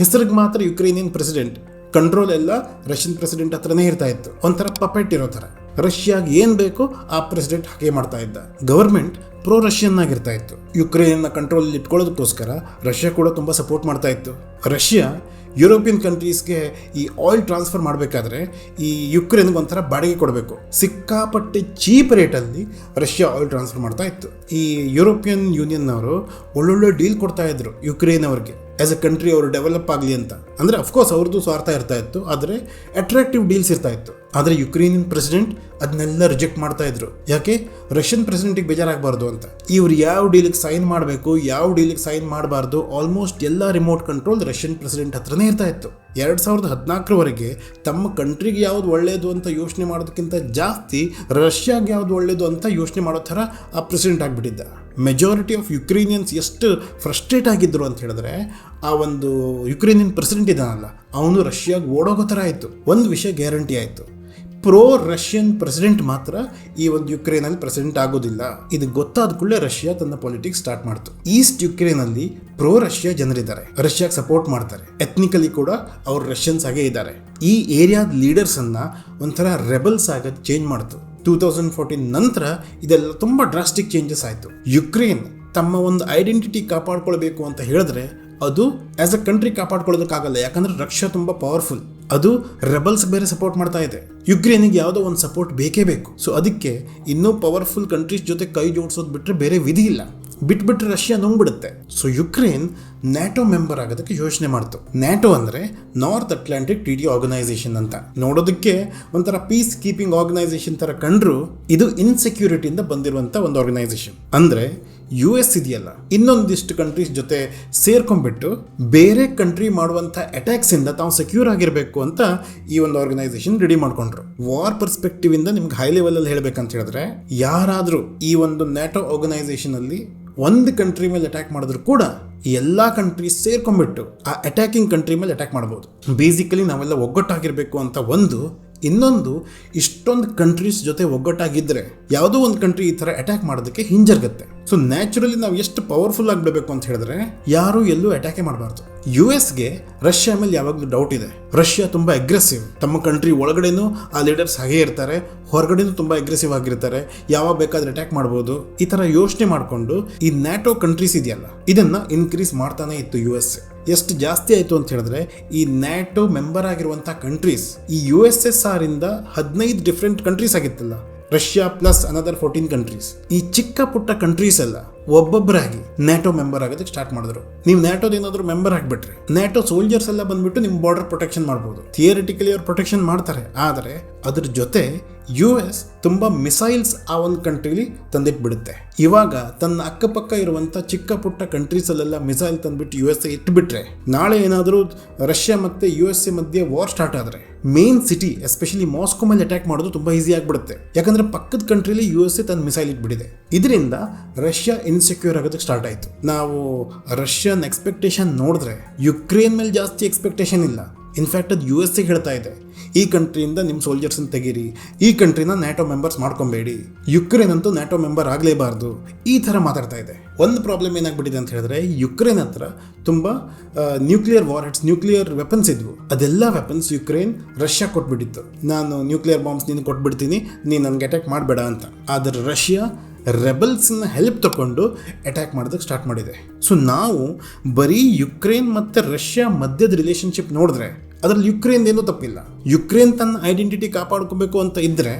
[SPEAKER 1] ಹೆಸರಿಗೆ ಮಾತ್ರ ಯುಕ್ರೇನಿಯನ್ ಪ್ರೆಸಿಡೆಂಟ್, ಕಂಟ್ರೋಲ್ ಎಲ್ಲ ರಷ್ಯನ್ ಪ್ರೆಸಿಡೆಂಟ್ ಹತ್ರನೇ ಇರ್ತಾ ಇತ್ತು. ಒಂಥರ ಪಪೆಟ್ ಇರೋ ಥರ ರಷ್ಯಾಗೆ ಏನು ಬೇಕೋ ಆ ಪ್ರೆಸಿಡೆಂಟ್ ಹಾಗೆ ಮಾಡ್ತಾ ಇದ್ದ. ಗವರ್ಮೆಂಟ್ ಪ್ರೋ ರಷ್ಯನ್ ಆಗಿರ್ತಾ ಇತ್ತು. ಯುಕ್ರೇನ್ನ ಕಂಟ್ರೋಲ್ ಇಟ್ಕೊಳ್ಳೋದಕ್ಕೋಸ್ಕರ ರಷ್ಯಾ ಕೂಡ ತುಂಬ ಸಪೋರ್ಟ್ ಮಾಡ್ತಾ ಇತ್ತು. ರಷ್ಯಾ ಯುರೋಪಿಯನ್ ಕಂಟ್ರೀಸ್ಗೆ ಈ ಆಯಿಲ್ ಟ್ರಾನ್ಸ್ಫರ್ ಮಾಡಬೇಕಾದ್ರೆ ಈ ಯುಕ್ರೇನ್ಗೆ ಒಂಥರ ಬಾಡಿಗೆ ಕೊಡಬೇಕು. ಸಿಕ್ಕಾಪಟ್ಟೆ ಚೀಪ್ ರೇಟಲ್ಲಿ ರಷ್ಯಾ ಆಯಿಲ್ ಟ್ರಾನ್ಸ್ಫರ್ ಮಾಡ್ತಾ ಇತ್ತು. ಈ ಯುರೋಪಿಯನ್ ಯೂನಿಯನ್ನವರು ಒಳ್ಳೊಳ್ಳೆ ಡೀಲ್ ಕೊಡ್ತಾ ಇದ್ರು ಯುಕ್ರೇನ್ ಅವ್ರಿಗೆ, ಆಸ್ ಎ ಕಂಟ್ರಿ ಅವರು ಡೆವಲಪ್ ಆಗಲಿ ಅಂತ. ಅಂದರೆ ಅಫ್ಕೋರ್ಸ್ ಅವ್ರದ್ದು ಸ್ವಾರ್ಥ ಇರ್ತಾ ಇತ್ತು, ಆದರೆ ಅಟ್ರಾಕ್ಟಿವ್ ಡೀಲ್ಸ್ ಇರ್ತಾ ಇತ್ತು. ಆದರೆ ಯುಕ್ರೇನಿಯನ್ ಪ್ರೆಸಿಡೆಂಟ್ ಅದನ್ನೆಲ್ಲ ರಿಜೆಕ್ಟ್ ಮಾಡ್ತಾ ಇದ್ರು. ಯಾಕೆ? ರಷ್ಯನ್ ಪ್ರೆಸಿಡೆಂಟಿಗೆ ಬೇಜಾರಾಗಬಾರ್ದು ಅಂತ. ಇವ್ರು ಯಾವ ಡೀಲಿಗೆ ಸೈನ್ ಮಾಡಬೇಕು, ಯಾವ ಡೀಲಿಗೆ ಸೈನ್ ಮಾಡಬಾರ್ದು, ಆಲ್ಮೋಸ್ಟ್ ಎಲ್ಲ ರಿಮೋಟ್ ಕಂಟ್ರೋಲ್ ರಷ್ಯನ್ ಪ್ರೆಸಿಡೆಂಟ್ ಹತ್ರನೇ ಇರ್ತಾ ಇತ್ತು. 2014 ತಮ್ಮ ಕಂಟ್ರಿಗೆ ಯಾವ್ದು ಒಳ್ಳೆಯದು ಅಂತ ಯೋಚನೆ ಮಾಡೋದಕ್ಕಿಂತ ಜಾಸ್ತಿ ರಷ್ಯಾಗೆ ಯಾವ್ದು ಒಳ್ಳೆಯದು ಅಂತ ಯೋಚನೆ ಮಾಡೋ ಥರ ಆ ಪ್ರೆಸಿಡೆಂಟ್ ಆಗಿಬಿಟ್ಟಿದ್ದ. ಮೆಜಾರಿಟಿ ಆಫ್ ಯುಕ್ರೇನಿಯನ್ಸ್ ಎಷ್ಟು ಫ್ರಸ್ಟ್ರೇಟ್ ಆಗಿದ್ದರು ಅಂತ ಹೇಳಿದ್ರೆ, ಆ ಒಂದು ಯುಕ್ರೇನಿಯನ್ ಪ್ರೆಸಿಡೆಂಟ್ ಇದ್ದಾನಲ್ಲ ಅವನು ರಷ್ಯಾಗೆ ಓಡೋಗೋ ಥರ ಆಯಿತು. ಒಂದು ವಿಷಯ ಗ್ಯಾರಂಟಿ ಆಯಿತು, ಪ್ರೋ ರಷ್ಯನ್ ಪ್ರೆಸಿಡೆಂಟ್ ಮಾತ್ರ ಈ ಒಂದು ಯುಕ್ರೇನಲ್ಲಿ ಪ್ರೆಸಿಡೆಂಟ್ ಆಗೋದಿಲ್ಲ. ಇದು ಗೊತ್ತಾದ ಕೂಡಲೇ ರಷ್ಯಾ ತನ್ನ ಪಾಲಿಟಿಕ್ಸ್ ಸ್ಟಾರ್ಟ್ ಮಾಡ್ತು. ಈಸ್ಟ್ ಯುಕ್ರೇನಲ್ಲಿ ಪ್ರೋ ರಷ್ಯಾ ಜನರಿದ್ದಾರೆ, ರಷ್ಯಾಗೆ ಸಪೋರ್ಟ್ ಮಾಡ್ತಾರೆ. ಎಥ್ನಿಕಲಿ ಕೂಡ ಅವರು ರಷ್ಯನ್ಸ್ ಆಗೇ ಇದ್ದಾರೆ. ಈ ಏರಿಯಾದ ಲೀಡರ್ಸ್ ಅನ್ನ ಒಂಥರ ರೆಬಲ್ಸ್ ಆಗೋದು ಚೇಂಜ್ ಮಾಡ್ತು. 2014 ನಂತರ ಇದೆಲ್ಲ ತುಂಬ ಡ್ರಾಸ್ಟಿಕ್ ಚೇಂಜಸ್ ಆಯಿತು. ಯುಕ್ರೇನ್ ತಮ್ಮ ಒಂದು ಐಡೆಂಟಿಟಿ ಕಾಪಾಡ್ಕೊಳ್ಬೇಕು ಅಂತ ಹೇಳಿದ್ರೆ ಅದು ಆಸ್ ಅ ಕಂಟ್ರಿ ಕಾಪಾಡ್ಕೊಳ್ಳೋದಕ್ಕಾಗಲ್ಲ. ಯಾಕಂದ್ರೆ ರಷ್ಯಾ ತುಂಬ ಪವರ್ಫುಲ್, ಅದು ರೆಬಲ್ಸ್ ಬೇರೆ ಸಪೋರ್ಟ್ ಮಾಡ್ತಾ ಇದೆ. ಯುಕ್ರೇನಿಗೆ ಯಾವುದೋ ಒಂದು ಸಪೋರ್ಟ್ ಬೇಕೇ ಬೇಕು. ಸೊ ಅದಕ್ಕೆ ಇನ್ನೂ ಪವರ್ಫುಲ್ ಕಂಟ್ರೀಸ್ ಜೊತೆ ಕೈ ಜೋಡಿಸೋದು ಬಿಟ್ಟರೆ ಬೇರೆ ವಿಧಿ ಇಲ್ಲ. ಬಿಟ್ಬಿಟ್ರೆ ರಷ್ಯಾ ನುಂಗ್ಬಿಡುತ್ತೆ. ಸೊ ಯುಕ್ರೇನ್ ನ್ಯಾಟೋ ಮೆಂಬರ್ ಆಗೋದಕ್ಕೆ ಯೋಚನೆ ಮಾಡ್ತು. ನ್ಯಾಟೋ ಅಂದರೆ ನಾರ್ತ್ ಅಟ್ಲಾಂಟಿಕ್ ಟ್ರೀಟಿ ಆರ್ಗನೈಸೇಷನ್ ಅಂತ. ನೋಡೋದಕ್ಕೆ ಒಂಥರ ಪೀಸ್ ಕೀಪಿಂಗ್ ಆರ್ಗನೈಸೇಷನ್ ಥರ ಕಂಡ್ರು ಇದು ಇನ್ಸೆಕ್ಯೂರಿಟಿಯಿಂದ ಬಂದಿರುವಂಥ ಒಂದು ಆರ್ಗನೈಸೇಷನ್. ಅಂದರೆ US ಇದೆಯಲ್ಲ, ಇನ್ನೊಂದಿಷ್ಟು ಕಂಟ್ರೀಸ್ ಜೊತೆ ಸೇರ್ಕೊಂಡ್ಬಿಟ್ಟು ಬೇರೆ ಕಂಟ್ರಿ ಮಾಡುವಂಥ ಅಟ್ಯಾಕ್ಸಿಂದ ತಾವು ಸೆಕ್ಯೂರ್ ಆಗಿರಬೇಕು ಅಂತ ಈ ಒಂದು ಆರ್ಗನೈಸೇಷನ್ ರೆಡಿ ಮಾಡ್ಕೊಂಡ್ರು. ವಾರ್ ಪರ್ಸ್ಪೆಕ್ಟಿವ್ ಇಂದ ನಿಮ್ಗೆ ಹೈ ಲೆವೆಲಲ್ಲಿ ಹೇಳಬೇಕಂತ ಹೇಳಿದ್ರೆ, ಯಾರಾದರೂ ಈ ಒಂದು ನ್ಯಾಟೋ ಆರ್ಗನೈಸೇಷನ್ ಅಲ್ಲಿ ಒಂದು ಕಂಟ್ರಿ ಮೇಲೆ ಅಟ್ಯಾಕ್ ಮಾಡಿದ್ರು ಕೂಡ ಎಲ್ಲ ಕಂಟ್ರೀಸ್ ಸೇರ್ಕೊಂಡ್ಬಿಟ್ಟು ಆ ಅಟ್ಯಾಕಿಂಗ್ ಕಂಟ್ರಿ ಮೇಲೆ ಅಟ್ಯಾಕ್ ಮಾಡ್ಬೋದು. ಬೇಸಿಕಲಿ ನಾವೆಲ್ಲ ಒಗ್ಗಟ್ಟಾಗಿರಬೇಕು ಅಂತ ಒಂದು. ಇನ್ನೊಂದು, ಇಷ್ಟೊಂದು ಕಂಟ್ರೀಸ್ ಜೊತೆ ಒಗ್ಗಟ್ಟಾಗಿದ್ದರೆ ಯಾವುದೋ ಒಂದು ಕಂಟ್ರಿ ಈ ಥರ ಅಟ್ಯಾಕ್ ಮಾಡೋದಕ್ಕೆ ಹಿಂಜರ್ಗತ್ತೆ. ಸೊ ನ್ಯಾಚುರಲಿ ನಾವು ಎಷ್ಟು ಪವರ್ಫುಲ್ ಆಗಿಬಿಡಬೇಕು ಅಂತ ಹೇಳಿದ್ರೆ ಯಾರು ಎಲ್ಲೂ ಅಟ್ಯಾಕೇ ಮಾಡಬಾರ್ದು. US-ಗೆ ರಷ್ಯಾ ಮೇಲೆ ಯಾವಾಗಲೂ ಡೌಟ್ ಇದೆ. ರಷ್ಯಾ ತುಂಬ ಅಗ್ರೆಸಿವ್. ತಮ್ಮ ಕಂಟ್ರಿ ಒಳಗಡೆನೂ ಆ ಲೀಡರ್ಸ್ ಹಾಗೇ ಇರ್ತಾರೆ, ಹೊರಗಡೆನೂ ತುಂಬ ಅಗ್ರೆಸಿವ್ ಆಗಿರ್ತಾರೆ, ಯಾವಾಗ ಬೇಕಾದ್ರೆ ಅಟ್ಯಾಕ್ ಮಾಡ್ಬೋದು. ಈ ಥರ ಯೋಚನೆ ಮಾಡಿಕೊಂಡು ಈ ನ್ಯಾಟೋ ಕಂಟ್ರೀಸ್ ಇದೆಯಲ್ಲ ಇದನ್ನು ಇನ್ಕ್ರೀಸ್ ಮಾಡ್ತಾನೆ ಇತ್ತು US. ಎಷ್ಟು ಜಾಸ್ತಿ ಆಯಿತು ಅಂತ ಹೇಳಿದ್ರೆ, ಈ ನ್ಯಾಟೋ ಮೆಂಬರ್ ಆಗಿರುವಂಥ ಕಂಟ್ರೀಸ್ ಈ USSR ಇಂದ 15 ಡಿಫ್ರೆಂಟ್ ಕಂಟ್ರೀಸ್ ಆಗಿತ್ತಲ್ಲ, ರಷ್ಯಾ ಪ್ಲಸ್ ಅನದರ್ 14 ಕಂಟ್ರೀಸ್. ಈ ಚಿಕ್ಕ ಪುಟ್ಟ ಕಂಟ್ರೀಸ್ ಎಲ್ಲ ಒಬ್ಬೊಬ್ಬರಾಗಿ ನ್ಯಾಟೋ ಮೆಂಬರ್ ಆಗೋದಕ್ಕೆ ಸ್ಟಾರ್ಟ್ ಮಾಡಿದ್ರು. ನೀವು ನ್ಯಾಟೋದ ಏನಾದರೂ ಮೆಂಬರ್ ಆಗಿಬಿಟ್ರೆ ನ್ಯಾಟೋ ಸೋಲ್ಜರ್ಸ್ ಎಲ್ಲ ಬಂದ್ಬಿಟ್ಟು ನಿಮ್ಮ ಬಾರ್ಡರ್ ಪ್ರೊಟೆಕ್ಷನ್ ಮಾಡ್ಬೋದು. ಥಿಯರಿಟಿಕಲಿ ಅವ್ರು ಪ್ರೊಟೆಕ್ಷನ್ ಮಾಡ್ತಾರೆ, ಆದರೆ ಅದ್ರ ಜೊತೆ US ತುಂಬ ಮಿಸೈಲ್ಸ್ ಆ ಒಂದು ಕಂಟ್ರಿಲಿ ತಂದಿಟ್ಬಿಡುತ್ತೆ. ಇವಾಗ ತನ್ನ ಅಕ್ಕಪಕ್ಕ ಇರುವಂಥ ಚಿಕ್ಕ ಪುಟ್ಟ ಕಂಟ್ರೀಸಲ್ಲೆಲ್ಲ ಮಿಸೈಲ್ ತಂದ್ಬಿಟ್ಟು USA ಇಟ್ಬಿಟ್ರೆ, ನಾಳೆ ಏನಾದರೂ ರಷ್ಯಾ ಮತ್ತು USA ಮಧ್ಯೆ ವಾರ್ ಸ್ಟಾರ್ಟ್ ಆದರೆ ಮೇನ್ ಸಿಟಿ ಎಸ್ಪೆಷಲಿ ಮಾಸ್ಕೋ ಮೇಲೆ ಅಟ್ಯಾಕ್ ಮಾಡೋದು ತುಂಬ ಈಸಿ ಆಗಿಬಿಡುತ್ತೆ. ಯಾಕಂದರೆ ಪಕ್ಕದ ಕಂಟ್ರಿಲಿ USA ತನ್ನ ಮಿಸೈಲ್ ಇಟ್ಬಿಟ್ಟಿದೆ. ಇದರಿಂದ ರಷ್ಯಾ ಇನ್ಸೆಕ್ಯೂರ್ ಆಗೋದಕ್ಕೆ ಸ್ಟಾರ್ಟ್ ಆಯಿತು. ನಾವು ರಷ್ಯನ್ ಎಕ್ಸ್ಪೆಕ್ಟೇಷನ್ ನೋಡಿದ್ರೆ ಯುಕ್ರೇನ್ ಮೇಲೆ ಜಾಸ್ತಿ ಎಕ್ಸ್ಪೆಕ್ಟೇಷನ್ ಇಲ್ಲ. ಇನ್ಫ್ಯಾಕ್ಟ್ ಅದು USA ಹೇಳ್ತಾ ಇದೆ, ಈ ಕಂಟ್ರಿಯಿಂದ ನಿಮ್ಮ ಸೋಲ್ಜರ್ಸನ್ನು ತೆಗೀರಿ, ಈ ಕಂಟ್ರಿನ ನ್ಯಾಟೋ ಮೆಂಬರ್ಸ್ ಮಾಡ್ಕೊಬೇಡಿ, ಯುಕ್ರೇನ್ ಅಂತೂ ನ್ಯಾಟೋ ಮೆಂಬರ್ ಆಗಲೇಬಾರ್ದು, ಈ ಥರ ಮಾತಾಡ್ತಾ ಇದೆ. ಒಂದು ಪ್ರಾಬ್ಲಮ್ ಏನಾಗ್ಬಿಟ್ಟಿದೆ ಅಂತ ಹೇಳಿದ್ರೆ, ಯುಕ್ರೇನ್ ಹತ್ರ ತುಂಬ ನ್ಯೂಕ್ಲಿಯರ್ ವಾರ್ಹೆಡ್ಸ್, ನ್ಯೂಕ್ಲಿಯರ್ ವೆಪನ್ಸ್ ಇದ್ವು. ಅದೆಲ್ಲ ವೆಪನ್ಸ್ ಯುಕ್ರೇನ್ ರಷ್ಯಾ ಕೊಟ್ಬಿಟ್ಟಿತ್ತು. ನಾನು ನ್ಯೂಕ್ಲಿಯರ್ ಬಾಂಬ್ಸ್ ನೀನು ಕೊಟ್ಬಿಡ್ತೀನಿ, ನೀನು ನನಗೆ ಅಟ್ಯಾಕ್ ಮಾಡಬೇಡ ಅಂತ. ಆದರೆ ರಷ್ಯಾ ರೆಬಲ್ಸ್ನ ಹೆಲ್ಪ್ ತಗೊಂಡು ಅಟ್ಯಾಕ್ ಮಾಡೋದಕ್ಕೆ ಸ್ಟಾರ್ಟ್ ಮಾಡಿದೆ. ಸೊ ನಾವು ಬರೀ ಯುಕ್ರೇನ್ ಮತ್ತು ರಷ್ಯಾ ಮಧ್ಯದ ರಿಲೇಷನ್ಶಿಪ್ ನೋಡಿದ್ರೆ ಅದರಲ್ಲಿ ಯುಕ್ರೇನ್ ಏನೂ ತಪ್ಪಿಲ್ಲ. ಯುಕ್ರೇನ್ ತನ್ನ ಐಡೆಂಟಿಟಿ ಕಾಪಾಡ್ಕೋಬೇಕು ಅಂತ ಇದ್ದರೆ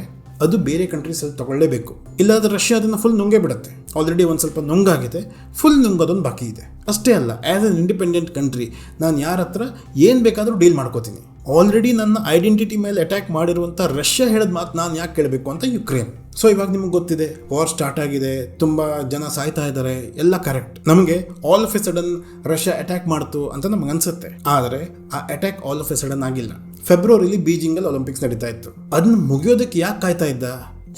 [SPEAKER 1] ಅದು ಬೇರೆ ಕಂಟ್ರೀಸಲ್ಲಿ ತಗೊಳ್ಳೇಬೇಕು. ಇಲ್ಲಾಂದರೆ ರಷ್ಯಾ ಅದನ್ನು ಫುಲ್ ನುಂಗೇ ಬಿಡುತ್ತೆ. ಆಲ್ರೆಡಿ ಒಂದು ಸ್ವಲ್ಪ ನುಂಗಾಗಿದೆ, ಫುಲ್ ನುಂಗೋದೊಂದು ಬಾಕಿ ಇದೆ. ಅಷ್ಟೇ ಅಲ್ಲ, ಆ್ಯಸ್ ಎನ್ ಇಂಡಿಪೆಂಡೆಂಟ್ ಕಂಟ್ರಿ ನಾನು ಯಾರ ಹತ್ರ ಏನು ಬೇಕಾದರೂ ಡೀಲ್ ಮಾಡ್ಕೋತೀನಿ. ಆಲ್ರೆಡಿ ನನ್ನ ಐಡೆಂಟಿಟಿ ಮೇಲೆ ಅಟ್ಯಾಕ್ ಮಾಡಿರುವಂಥ ರಷ್ಯಾ ಹೇಳಿದ ಮಾತು ನಾನು ಯಾಕೆ ಕೇಳಬೇಕು ಅಂತ ಯುಕ್ರೇನ್. ಸೊ ಇವಾಗ ನಿಮಗೆ ಗೊತ್ತಿದೆ, ವಾರ್ ಸ್ಟಾರ್ಟ್ ಆಗಿದೆ, ತುಂಬ ಜನ ಸಾಯ್ತಾ ಇದ್ದಾರೆ, ಎಲ್ಲ ಕರೆಕ್ಟ್. ನಮಗೆ all of A sudden Russia attack ಮಾಡ್ತು ಅಂತ ನಮ್ಗೆ ಅನ್ಸುತ್ತೆ. ಆದರೆ ಆ attack all of A sudden ಆಗಿಲ್ಲ. ಫೆಬ್ರವರಿಲಿ ಬೀಜಿಂಗಲ್ಲಿ ಒಲಿಂಪಿಕ್ಸ್ ನಡೀತಾ ಇತ್ತು. ಅದನ್ನ ಮುಗಿಯೋದಕ್ಕೆ ಯಾಕೆ ಕಾಯ್ತಾ ಇದ್ದ?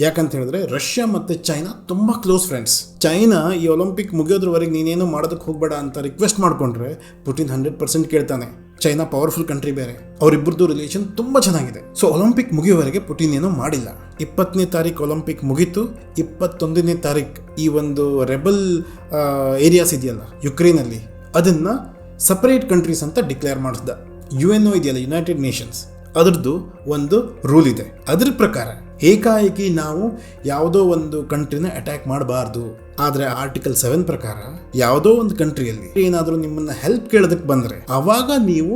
[SPEAKER 1] ಯಾಕಂತ ಹೇಳಿದ್ರೆ ರಷ್ಯಾ ಮತ್ತು ಚೈನಾ ತುಂಬ ಕ್ಲೋಸ್ ಫ್ರೆಂಡ್ಸ್. ಚೈನಾ ಈ ಒಲಿಂಪಿಕ್ ಮುಗಿಯೋದ್ರವರೆಗೆ ನೀನೇನು ಮಾಡೋದಕ್ಕೆ ಹೋಗಬೇಡ ಅಂತ ರಿಕ್ವೆಸ್ಟ್ ಮಾಡಿಕೊಂಡ್ರೆ ಪುಟಿನ್ 100% ಕೇಳ್ತಾನೆ. ಚೈನಾ ಪವರ್ಫುಲ್ ಕಂಟ್ರಿ ಬೇರೆ, ಅವರಿಬ್ಬರದು ರಿಲೇಷನ್ ತುಂಬಾ ಚೆನ್ನಾಗಿದೆ. ಸೊ ಒಲಿಂಪಿಕ್ ಮುಗಿಯುವವರೆಗೆ ಪುಟಿನ್ ಏನೂ ಮಾಡಿಲ್ಲ. 20ನೇ ತಾರೀಕು ಒಲಿಂಪಿಕ್ ಮುಗೀತು. 21ನೇ ತಾರೀಕು ಈ ಒಂದು ರೆಬಲ್ ಏರಿಯಾಸ್ ಇದೆಯಲ್ಲ ಯುಕ್ರೇನಲ್ಲಿ, ಅದನ್ನ ಸಪರೇಟ್ ಕಂಟ್ರೀಸ್ ಅಂತ ಡಿಕ್ಲೇರ್ ಮಾಡಿಸ್ದ. UNO ಇದೆಯಲ್ಲ, ಯುನೈಟೆಡ್ ನೇಷನ್ಸ್, ಅದರದ್ದು ಒಂದು ರೂಲ್ ಇದೆ. ಅದ್ರ ಪ್ರಕಾರ ಏಕಾಏಕಿ ನಾವು ಯಾವುದೋ ಒಂದು ಕಂಟ್ರಿನ ಅಟ್ಯಾಕ್ ಮಾಡಬಾರ್ದು. ಆದರೆ ಆರ್ಟಿಕಲ್ 7 ಪ್ರಕಾರ ಯಾವುದೋ ಒಂದು ಕಂಟ್ರಿಯಲ್ಲಿ ಏನಾದರೂ ನಿಮ್ಮನ್ನ ಹೆಲ್ಪ್ ಕೇಳೋದಕ್ಕೆ ಬಂದರೆ ಅವಾಗ ನೀವು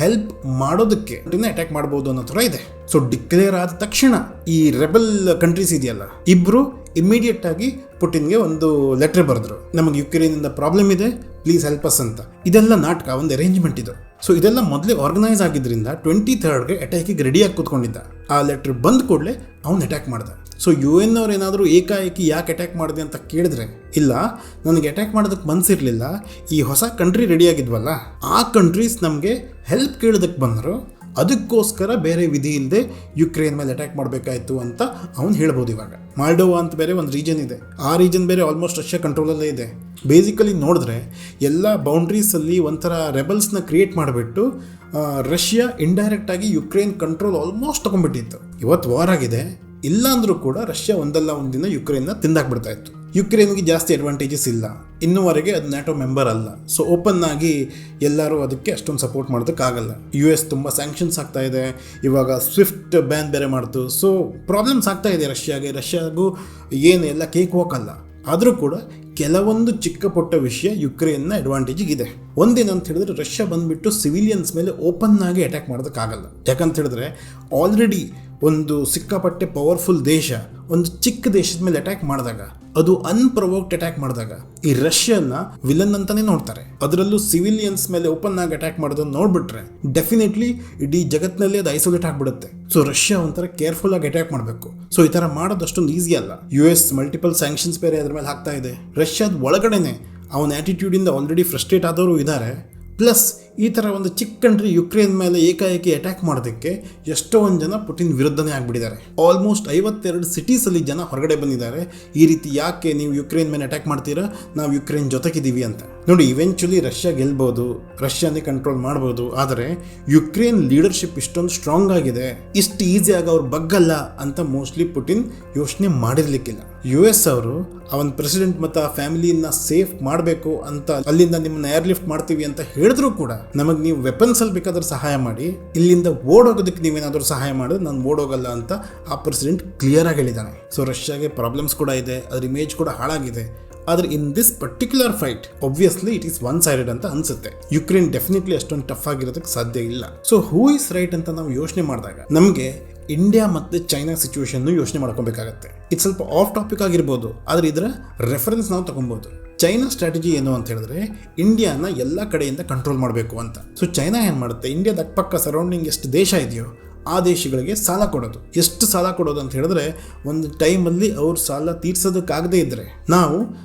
[SPEAKER 1] ಹೆಲ್ಪ್ ಮಾಡೋದಕ್ಕೆ ಅಟ್ಯಾಕ್ ಮಾಡ್ಬೋದು ಅನ್ನೋ ಥರ ಇದೆ. ಸೊ ಡಿಕ್ಲೇರ್ ಆದ ತಕ್ಷಣ ಈ ರೆಬಲ್ ಕಂಟ್ರೀಸ್ ಇದೆಯಲ್ಲ, ಇಬ್ರು ಇಮಿಡಿಯೇಟ್ ಆಗಿ ಪುಟಿನ್ಗೆ ಒಂದು ಲೆಟರ್ ಬರೆದ್ರು, ನಮಗೆ ಯುಕ್ರೇನಿಂದ ಪ್ರಾಬ್ಲಮ್ ಇದೆ, ಪ್ಲೀಸ್ ಹೆಲ್ಪ್ ಅಸ್ ಅಂತ. ಇದೆಲ್ಲ ನಾಟಕ, ಒಂದು ಅರೇಂಜ್ಮೆಂಟ್ ಇದು. ಸೊ ಇದೆಲ್ಲ ಮೊದಲೇ ಆರ್ಗನೈಸ್ ಆಗಿದ್ರಿಂದ 23rd ಅಟ್ಯಾಕಿಗೆ ರೆಡಿಯಾಗಿ ಕೂತ್ಕೊಂಡಿದ್ದ. ಆ ಲೆಟರ್ ಬಂದ ಕೂಡಲೇ ಅವನು ಅಟ್ಯಾಕ್ ಮಾಡ್ದ. ಸೊ UN ಅವ್ರು ಏನಾದರೂ ಏಕಾಏಕಿ ಯಾಕೆ ಅಟ್ಯಾಕ್ ಮಾಡಿದೆ ಅಂತ ಕೇಳಿದ್ರೆ, ಇಲ್ಲ ನನಗೆ ಅಟ್ಯಾಕ್ ಮಾಡೋದಕ್ಕೆ ಮನಸ್ಸಿರಲಿಲ್ಲ, ಈ ಹೊಸ ಕಂಟ್ರಿ ರೆಡಿಯಾಗಿದ್ವಲ್ಲ ಆ ಕಂಟ್ರೀಸ್ ನಮಗೆ ಹೆಲ್ಪ್ ಕೇಳೋದಕ್ಕೆ ಬಂದರು, ಅದಕ್ಕೋಸ್ಕರ ಬೇರೆ ವಿಧಿ ಇಲ್ಲದೆ ಯುಕ್ರೇನ್ ಮೇಲೆ ಅಟ್ಯಾಕ್ ಮಾಡಬೇಕಾಯ್ತು ಅಂತ ಅವ್ನು ಹೇಳ್ಬೋದು. ಇವಾಗ ಮಾಲ್ಡೋವಾ ಅಂತ ಬೇರೆ ಒಂದು ರೀಜನ್ ಇದೆ, ಆ ರೀಜನ್ ಬೇರೆ ಆಲ್ಮೋಸ್ಟ್ ರಷ್ಯಾ ಕಂಟ್ರೋಲಲ್ಲೇ ಇದೆ. ಬೇಸಿಕಲಿ ನೋಡಿದ್ರೆ ಎಲ್ಲ ಬೌಂಡ್ರೀಸಲ್ಲಿ ಒಂಥರ ರೆಬಲ್ಸ್ನ ಕ್ರಿಯೇಟ್ ಮಾಡಿಬಿಟ್ಟು ರಷ್ಯಾ ಇಂಡೈರೆಕ್ಟಾಗಿ ಯುಕ್ರೇನ್ ಕಂಟ್ರೋಲ್ ಆಲ್ಮೋಸ್ಟ್ ತೊಗೊಂಡ್ಬಿಟ್ಟಿತ್ತು. ಇವತ್ತು ವಾರ್ ಆಗಿದೆ, ಇಲ್ಲಾಂದ್ರೂ ಕೂಡ ರಷ್ಯಾ ಒಂದಲ್ಲ ಒಂದಿನ ಯುಕ್ರೇನ್ನ ತಿಂದಾಕ್ಬಿಡ್ತಾ ಇತ್ತು. ಯುಕ್ರೇನ್ಗೆ ಜಾಸ್ತಿ ಅಡ್ವಾಂಟೇಜಸ್ ಇಲ್ಲ, ಇನ್ನೂವರೆಗೆ ಅದು ನ್ಯಾಟೋ ಮೆಂಬರ್ ಅಲ್ಲ. ಸೊ ಓಪನ್ ಆಗಿ ಎಲ್ಲರೂ ಅದಕ್ಕೆ ಅಷ್ಟೊಂದು ಸಪೋರ್ಟ್ ಮಾಡೋದಕ್ಕಾಗಲ್ಲ. US ತುಂಬ ಸ್ಯಾಂಕ್ಷನ್ಸ್ ಆಗ್ತಾ ಇದೆ, ಇವಾಗ ಸ್ವಿಫ್ಟ್ ಬ್ಯಾನ್ ಬೇರೆ ಮಾಡ್ತು. ಸೊ ಪ್ರಾಬ್ಲಮ್ಸ್ ಆಗ್ತಾ ಇದೆ ರಷ್ಯಾಗೂ ಏನು ಎಲ್ಲ ಕೇಕ್ ಹೋಗಲ್ಲ. ಆದರೂ ಕೂಡ ಕೆಲವೊಂದು ಚಿಕ್ಕ ಪುಟ್ಟ ವಿಷಯ ಯುಕ್ರೇನ್ನ ಅಡ್ವಾಂಟೇಜಿಗೆ ಒಂದೇನಂತ ಹೇಳಿದ್ರೆ, ರಷ್ಯಾ ಬಂದುಬಿಟ್ಟು ಸಿವಿಲಿಯನ್ಸ್ ಮೇಲೆ ಓಪನ್ ಆಗಿ ಅಟ್ಯಾಕ್ ಮಾಡೋದಕ್ಕಾಗಲ್ಲ. ಯಾಕಂತ ಹೇಳಿದ್ರೆ ಆಲ್ರೆಡಿ ಒಂದು ಸಿಕ್ಕಾಪಟ್ಟೆ ಪವರ್ಫುಲ್ ದೇಶ ಒಂದು ಚಿಕ್ಕ ದೇಶದ ಮೇಲೆ ಅಟ್ಯಾಕ್ ಮಾಡಿದಾಗ, ಅದು ಅನ್ಪ್ರೊವೋಕ್ಡ್ ಅಟ್ಯಾಕ್ ಮಾಡಿದಾಗ ಈ ರಷ್ಯಾನ ವಿಲನ್ ಅಂತಾನೆ ನೋಡ್ತಾರೆ. ಅದರಲ್ಲೂ ಸಿವಿಲಿಯನ್ಸ್ ಮೇಲೆ ಓಪನ್ ಆಗಿ ಅಟ್ಯಾಕ್ ಮಾಡೋದನ್ನ ನೋಡ್ಬಿಟ್ರೆ ಡೆಫಿನೆಟ್ಲಿ ಇಡೀ ಜಗತ್ತಿನಲ್ಲಿ ಅದು ಐಸೋಲೇಟ್ ಆಗಿಬಿಡುತ್ತೆ. ಸೊ ರಷ್ಯಾ ಒಂಥರ ಕೇರ್ಫುಲ್ ಆಗಿ ಅಟ್ಯಾಕ್ ಮಾಡಬೇಕು. ಸೊ ಈ ಥರ ಮಾಡೋದು ಅಷ್ಟೊಂದು ಈಸಿ ಅಲ್ಲ. US ಮಲ್ಟಿಪಲ್ ಸ್ಯಾಂಕ್ಷನ್ಸ್ ಬೇರೆ ಅದ್ರ ಮೇಲೆ ಹಾಕ್ತಾ ಇದೆ. ರಷ್ಯಾದ ಒಳಗಡೆನೆ ಅವನ ಆ್ಯಟಿಟ್ಯೂಡಿಂದ ಆಲ್ರೆಡಿ ಫ್ರಸ್ಟ್ರೇಟ್ ಆದವರು ಇದ್ದಾರೆ. ಪ್ಲಸ್ ಈ ಥರ ಒಂದು ಚಿಕ್ಕ ಕಂಟ್ರಿ ಯುಕ್ರೇನ್ ಮೇಲೆ ಏಕಾಏಕಿ ಅಟ್ಯಾಕ್ ಮಾಡೋದಕ್ಕೆ ಎಷ್ಟೊಂದು ಜನ ಪುಟಿನ್ ವಿರುದ್ಧನೇ ಆಗಿಬಿಟ್ಟಿದ್ದಾರೆ. ಆಲ್ಮೋಸ್ಟ್ 52 ಸಿಟೀಸಲ್ಲಿ ಜನ ಹೊರಗಡೆ ಬಂದಿದ್ದಾರೆ, ಈ ರೀತಿ ಯಾಕೆ ನೀವು ಯುಕ್ರೇನ್ ಮೇಲೆ ಅಟ್ಯಾಕ್ ಮಾಡ್ತೀರಾ, ನಾವು ಯುಕ್ರೇನ್ ಜೊತೆಗಿದ್ದೀವಿ ಅಂತ. ನೋಡಿ, ಇವೆಂಚುಲಿ ರಷ್ಯಾ ಗೆಲ್ಬೋದು, ರಷ್ಯಾನೇ ಕಂಟ್ರೋಲ್ ಮಾಡ್ಬೋದು. ಆದರೆ ಯುಕ್ರೇನ್ ಲೀಡರ್ಶಿಪ್ ಇಷ್ಟೊಂದು ಸ್ಟ್ರಾಂಗ್ ಆಗಿದೆ, ಇಷ್ಟು ಈಸಿಯಾಗಿ ಅವ್ರು ಬಗ್ಗಲ್ಲ ಅಂತ ಮೋಸ್ಟ್ಲಿ ಪುಟಿನ್ ಯೋಚನೆ ಮಾಡಿರ್ಲಿಕ್ಕಿಲ್ಲ. US ಅವರು ಅವನ ಪ್ರೆಸಿಡೆಂಟ್ ಮತ್ತು ಆ ಫ್ಯಾಮಿಲಿಯನ್ನ ಸೇಫ್ ಮಾಡಬೇಕು ಅಂತ ಅಲ್ಲಿಂದ ನಿಮ್ಮನ್ನ ಏರ್ಲಿಫ್ಟ್ ಮಾಡ್ತೀವಿ ಅಂತ ಹೇಳಿದ್ರು ಕೂಡ, ನಮಗೆ ನೀವು ವೆಪನ್ಸಲ್ಲಿ ಬೇಕಾದ್ರೆ ಸಹಾಯ ಮಾಡಿ, ಇಲ್ಲಿಂದ ಓಡೋಗೋದಕ್ಕೆ ನೀವೇನಾದರೂ ಸಹಾಯ ಮಾಡಿದ್ರೆ ನಾನು ಓಡೋಗಲ್ಲ ಅಂತ ಆ ಪ್ರೆಸಿಡೆಂಟ್ ಕ್ಲಿಯರ್ ಆಗಿ ಹೇಳಿದ್ದಾನೆ. ಸೊ ರಷ್ಯಾಗೆ ಪ್ರಾಬ್ಲಮ್ಸ್ ಕೂಡ ಇದೆ, ಅದ್ರ ಇಮೇಜ್ ಕೂಡ ಹಾಳಾಗಿದೆ. ಆದರೆ in this particular fight obviously it is one sided ಅಂತ ಅನ್ಸುತ್ತೆ. ಯುಕ್ರೇನ್ ಡೆಫಿನೆಟ್ಲಿ ಅಷ್ಟೊಂದು ಟಫ್ ಆಗಿರೋದಕ್ಕೆ ಸಾಧ್ಯ ಇಲ್ಲ. ಸೊ ಹೂ ಇಸ್ ರೈಟ್ ಅಂತ ನಾವು ಯೋಚನೆ ಮಾಡಿದಾಗ ನಮಗೆ ಇಂಡಿಯಾ ಮತ್ತು ಚೈನಾ ಸಿಚುವೇಶನ್ ಯೋಚನೆ ಮಾಡ್ಕೊಬೇಕಾಗತ್ತೆ. ಇದು ಸ್ವಲ್ಪ ಆಫ್ ಟಾಪಿಕ್ ಆಗಿರ್ಬೋದು, ಆದರೆ ಇದರ ರೆಫರೆನ್ಸ್ ನಾವು ತಗೊಬೋದು. ಚೈನಾ ಸ್ಟ್ರಾಟಜಿ ಏನು ಅಂತ ಹೇಳಿದ್ರೆ, ಇಂಡಿಯಾನ ಎಲ್ಲ ಕಡೆಯಿಂದ ಕಂಟ್ರೋಲ್ ಮಾಡಬೇಕು ಅಂತ. ಸೊ ಚೈನಾ ಏನು ಮಾಡುತ್ತೆ, ಇಂಡಿಯಾದ ಅಕ್ಕಪಕ್ಕ ಸರೌಂಡಿಂಗ್ ಎಷ್ಟು ದೇಶ ಇದೆಯೋ ಆ ದೇಶಗಳಿಗೆ ಸಾಲ ಕೊಡೋದು. ಎಷ್ಟು ಸಾಲ ಕೊಡೋದು ಅಂತ ಹೇಳಿದ್ರೆ, ಒಂದು ಟೈಮಲ್ಲಿ ಅವ್ರು ಸಾಲ ತೀರ್ಸೋದಕ್ಕಾಗದೇ ಇದ್ದರೆ ನಾವು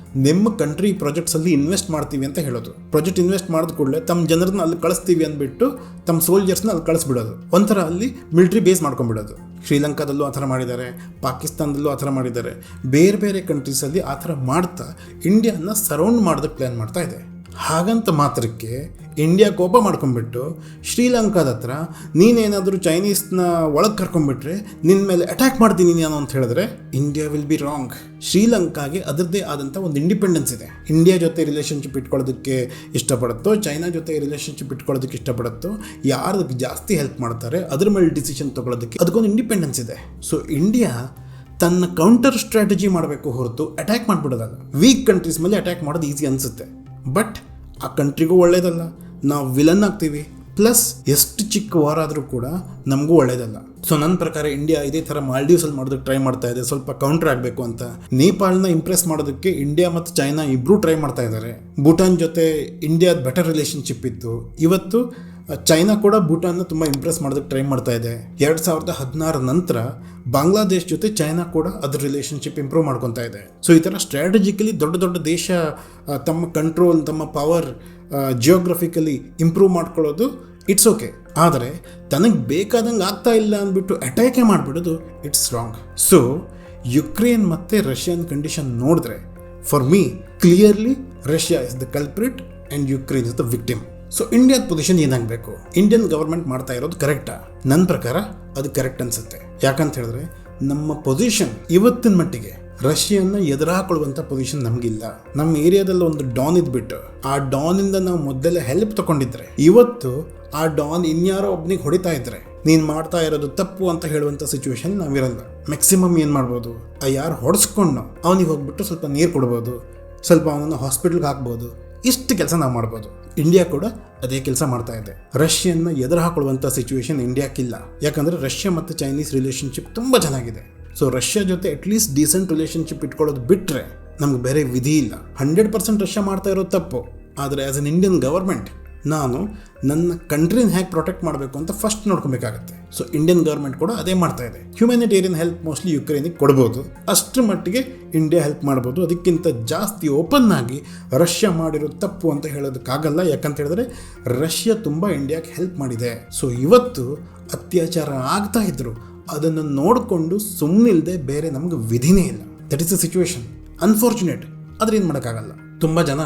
[SPEAKER 1] ನಿಮ್ಮ ಕಂಟ್ರಿ ಪ್ರಾಜೆಕ್ಟ್ಸಲ್ಲಿ ಇನ್ವೆಸ್ಟ್ ಮಾಡ್ತೀವಿ ಅಂತ ಹೇಳೋದು. ಪ್ರಾಜೆಕ್ಟ್ ಇನ್ವೆಸ್ಟ್ ಮಾಡಿದ ಕೂಡಲೇ ತಮ್ಮ ಜನರನ್ನ ಅಲ್ಲಿ ಕಳಿಸ್ತೀವಿ ಅಂದ್ಬಿಟ್ಟು ತಮ್ಮ ಸೋಲ್ಜರ್ಸ್ನ ಅಲ್ಲಿ ಕಳಿಸ್ಬಿಡೋದು. ಒಂಥರ ಅಲ್ಲಿ ಮಿಲಿಟ್ರಿ ಬೇಸ್ ಮಾಡ್ಕೊಂಡ್ಬಿಡೋದು. ಶ್ರೀಲಂಕಾದಲ್ಲೂ ಆ ಥರ ಮಾಡಿದ್ದಾರೆ, ಪಾಕಿಸ್ತಾನದಲ್ಲೂ ಆ ಥರ ಮಾಡಿದ್ದಾರೆ. ಬೇರೆ ಬೇರೆ ಕಂಟ್ರೀಸಲ್ಲಿ ಆ ಥರ ಮಾಡ್ತಾ ಇಂಡಿಯಾನ ಸರೌಂಡ್ ಮಾಡೋದಕ್ಕೆ ಪ್ಲ್ಯಾನ್ ಮಾಡ್ತಾ ಇದೆ. ಹಾಗಂತ ಮಾತ್ರಕ್ಕೆ ಇಂಡಿಯಾ ಕೋಪ ಮಾಡ್ಕೊಂಡ್ಬಿಟ್ಟು ಶ್ರೀಲಂಕಾದ ಹತ್ರ ನೀನೇನಾದರೂ ಚೈನೀಸ್ನ ಒಳಗೆ ಕರ್ಕೊಂಡ್ಬಿಟ್ರೆ ನಿನ್ನ ಮೇಲೆ ಅಟ್ಯಾಕ್ ಮಾಡ್ತೀನಿ ನಾನು ಅಂತ ಹೇಳಿದ್ರೆ ಇಂಡಿಯಾ ವಿಲ್ ಬಿ ರಾಂಗ್. ಶ್ರೀಲಂಕಾಗೆ ಅದರದ್ದೇ ಆದಂಥ ಒಂದು ಇಂಡಿಪೆಂಡೆನ್ಸ್ ಇದೆ. ಇಂಡಿಯಾ ಜೊತೆ ರಿಲೇಷನ್ಶಿಪ್ ಇಟ್ಕೊಳ್ಳೋದಕ್ಕೆ ಇಷ್ಟಪಡುತ್ತೋ, ಚೈನಾ ಜೊತೆ ರಿಲೇಷನ್ಶಿಪ್ ಇಟ್ಕೊಳ್ಳೋದಕ್ಕೆ ಇಷ್ಟಪಡುತ್ತೋ, ಯಾರದಕ್ಕೆ ಜಾಸ್ತಿ ಹೆಲ್ಪ್ ಮಾಡ್ತಾರೆ ಅದ್ರ ಮೇಲೆ ಡಿಸಿಷನ್ ತೊಗೊಳೋದಕ್ಕೆ ಅದಕ್ಕೊಂದು ಇಂಡಿಪೆಂಡೆನ್ಸ್ ಇದೆ. ಸೊ ಇಂಡಿಯಾ ತನ್ನ ಕೌಂಟರ್ ಸ್ಟ್ರಾಟಜಿ ಮಾಡಬೇಕು ಹೊರತು ಅಟ್ಯಾಕ್ ಮಾಡಿಬಿಡೋದಲ್ಲ. ವೀಕ್ ಕಂಟ್ರೀಸ್ ಮೇಲೆ ಅಟ್ಯಾಕ್ ಮಾಡೋದು ಈಸಿ ಅನಿಸುತ್ತೆ, ಬಟ್ ಆ ಕಂಟ್ರಿಗೂ ಒಳ್ಳೇದಲ್ಲ, ನಾವು ವಿಲನ್ ಆಗ್ತೀವಿ. ಪ್ಲಸ್ ಎಷ್ಟು ಚಿಕ್ಕ ವಾರ್ ಆದರೂ ಕೂಡ ನಮಗೂ ಒಳ್ಳೇದಲ್ಲ. ಸೊ ನನ್ನ ಪ್ರಕಾರ ಇಂಡಿಯಾ ಇದೇ ಥರ ಮಾಲ್ಡೀವ್ಸಲ್ಲಿ ಮಾಡೋದಕ್ಕೆ ಟ್ರೈ ಮಾಡ್ತಾ ಇದೆ, ಸ್ವಲ್ಪ ಕೌಂಟರ್ ಆಗಬೇಕು ಅಂತ. ನೇಪಾಳನ ಇಂಪ್ರೆಸ್ ಮಾಡೋದಕ್ಕೆ ಇಂಡಿಯಾ ಮತ್ತು ಚೈನಾ ಇಬ್ಬರೂ ಟ್ರೈ ಮಾಡ್ತಾ ಇದ್ದಾರೆ. ಭೂಟಾನ್ ಜೊತೆ ಇಂಡಿಯಾದ ಬೆಟರ್ ರಿಲೇಷನ್ಶಿಪ್ ಇತ್ತು. ಇವತ್ತು ಚೈನಾ ಕೂಡ ಭೂಟಾನ್ನ ತುಂಬ ಇಂಪ್ರೆಸ್ ಮಾಡೋದಕ್ಕೆ ಟ್ರೈ ಮಾಡ್ತಾ ಇದೆ. 2016 ನಂತರ ಬಾಂಗ್ಲಾದೇಶ್ ಜೊತೆ ಚೈನಾ ಕೂಡ ಅದ್ರ ರಿಲೇಷನ್ಶಿಪ್ ಇಂಪ್ರೂವ್ ಮಾಡ್ಕೊತಾ ಇದೆ. ಸೊ ಈ ಥರ ಸ್ಟ್ರಾಟಜಿಕಲಿ ದೊಡ್ಡ ದೊಡ್ಡ ದೇಶ ತಮ್ಮ ಕಂಟ್ರೋಲ್, ತಮ್ಮ ಪವರ್ ಜಿಯೋಗ್ರಫಿಕಲಿ ಇಂಪ್ರೂವ್ ಮಾಡ್ಕೊಳ್ಳೋದು ಇಟ್ಸ್ ಓಕೆ. ಆದರೆ ತನಗೆ ಬೇಕಾದಂಗೆ ಆಗ್ತಾ ಇಲ್ಲ ಅಂದ್ಬಿಟ್ಟು ಅಟ್ಯಾಕೇ ಮಾಡಿಬಿಡೋದು ಇಟ್ಸ್ ರಾಂಗ್. ಸೊ ಯುಕ್ರೇನ್ ಮತ್ತು ರಷ್ಯನ್ ಕಂಡೀಷನ್ ನೋಡಿದ್ರೆ for me clearly Russia is the culprit and Ukraine is the victim. So ಇಂಡಿಯಾದ ಪೊಸಿಷನ್ ಏನಾಗಬೇಕು? ಇಂಡಿಯನ್ ಗವರ್ಮೆಂಟ್ ಮಾಡ್ತಾ ಇರೋದು ಕರೆಕ್ಟಾ? ನನ್ನ ಪ್ರಕಾರ ಅದು ಕರೆಕ್ಟ್ ಅನ್ಸುತ್ತೆ. ಯಾಕಂತ ಹೇಳಿದ್ರೆ ನಮ್ಮ ಪೊಸಿಷನ್ ಇವತ್ತಿನ ಮಟ್ಟಿಗೆ ರಷ್ಯಾನ ಎದುರಾಕೊಳ್ಳುವಂಥ ಪೊಸಿಷನ್ ನಮಗಿಲ್ಲ. ನಮ್ಮ ಏರಿಯಾದಲ್ಲಿ ಒಂದು ಡಾನ್ ಇದ್ಬಿಟ್ಟು ಆ ಡಾನಿಂದ ನಾವು ಮೊದಲೇ ಹೆಲ್ಪ್ ತಗೊಂಡಿದ್ರೆ ಇವತ್ತು ಆ ಡಾನ್ ಇನ್ಯಾರೋ ಒಬ್ನಿಗೆ ಹೊಡಿತಾ ಇದ್ರೆ ನೀನು ಮಾಡ್ತಾ ಇರೋದು ತಪ್ಪು ಅಂತ ಹೇಳುವಂಥ ಸಿಚುವೇಶನ್ ನಾವಿರಲ್ಲ. ಮ್ಯಾಕ್ಸಿಮಮ್ ಏನು ಮಾಡ್ಬೋದು, ಆ ಯಾರು ಹೊಡೆಸ್ಕೊಂಡು ಅವನಿಗೆ ಹೋಗ್ಬಿಟ್ಟು ಸ್ವಲ್ಪ ನೀರು ಕೊಡ್ಬೋದು, ಸ್ವಲ್ಪ ಅವನನ್ನು ಹಾಸ್ಪಿಟ್ಲ್ಗೆ ಹಾಕ್ಬೋದು. ಇಷ್ಟು ಕೆಲಸ ನಾವು ಮಾಡ್ಬೋದು. ಇಂಡಿಯಾ ಕೂಡ ಅದೇ ಕೆಲಸ ಮಾಡ್ತಾ ಇದೆ. ರಷ್ಯನ್ನ ಎದುರು ಹಾಕೊಳ್ಳುವಂಥ ಸಿಚುವೇಶನ್ ಇಂಡಿಯಾಕ್ಕಿಲ್ಲ. ಯಾಕಂದರೆ ರಷ್ಯಾ ಮತ್ತು ಚೈನೀಸ್ ರಿಲೇಷನ್ಶಿಪ್ ತುಂಬ ಚೆನ್ನಾಗಿದೆ. ಸೊ ರಷ್ಯಾ ಜೊತೆ ಅಟ್ಲೀಸ್ಟ್ ಡೀಸೆಂಟ್ ರಿಲೇಷನ್ಶಿಪ್ ಇಟ್ಕೊಳ್ಳೋದು ಬಿಟ್ಟರೆ ನಮ್ಗೆ ಬೇರೆ ವಿಧಿ ಇಲ್ಲ. 100% ರಷ್ಯಾ ಮಾಡ್ತಾ ಇರೋದು ತಪ್ಪು. ಆದರೆ ಆ್ಯಸ್ ಅನ್ ಇಂಡಿಯನ್ ಗವರ್ಮೆಂಟ್ ನಾನು ನನ್ನ ಕಂಟ್ರಿನ ಹೇಗೆ ಪ್ರೊಟೆಕ್ಟ್ ಮಾಡಬೇಕು ಅಂತ ಫಸ್ಟ್ ನೋಡ್ಕೊಬೇಕಾಗತ್ತೆ. ಸೊ ಇಂಡಿಯನ್ ಗವರ್ಮೆಂಟ್ ಕೂಡ ಅದೇ ಮಾಡ್ತಾ ಇದೆ. ಹ್ಯುಮ್ಯಾನಿಟೇರಿಯನ್ ಹೆಲ್ಪ್ ಮೋಸ್ಟ್ಲಿ ಯುಕ್ರೇನಿಗೆ ಕೊಡ್ಬೋದು, ಅಷ್ಟರ ಮಟ್ಟಿಗೆ ಇಂಡಿಯಾ ಹೆಲ್ಪ್ ಮಾಡ್ಬೋದು. ಅದಕ್ಕಿಂತ ಜಾಸ್ತಿ ಓಪನ್ ಆಗಿ ರಷ್ಯಾ ಮಾಡಿರೋ ತಪ್ಪು ಅಂತ ಹೇಳೋದಕ್ಕಾಗಲ್ಲ. ಯಾಕಂತ ಹೇಳಿದ್ರೆ ರಷ್ಯಾ ತುಂಬ ಇಂಡಿಯಾಗೆ ಹೆಲ್ಪ್ ಮಾಡಿದೆ. ಸೊ ಇವತ್ತು ಅತ್ಯಾಚಾರ ಆಗ್ತಾ ಇದ್ರು ಅದನ್ನು ನೋಡಿಕೊಂಡು ಸುಮ್ಮನಿಲ್ಲದೆ ಬೇರೆ ನಮ್ಗೆ ವಿಧಿನೇ ಇಲ್ಲ. That is the situation. Unfortunate, ಆದರೆ ಏನು ಮಾಡೋಕ್ಕಾಗಲ್ಲ. ತುಂಬ ಜನ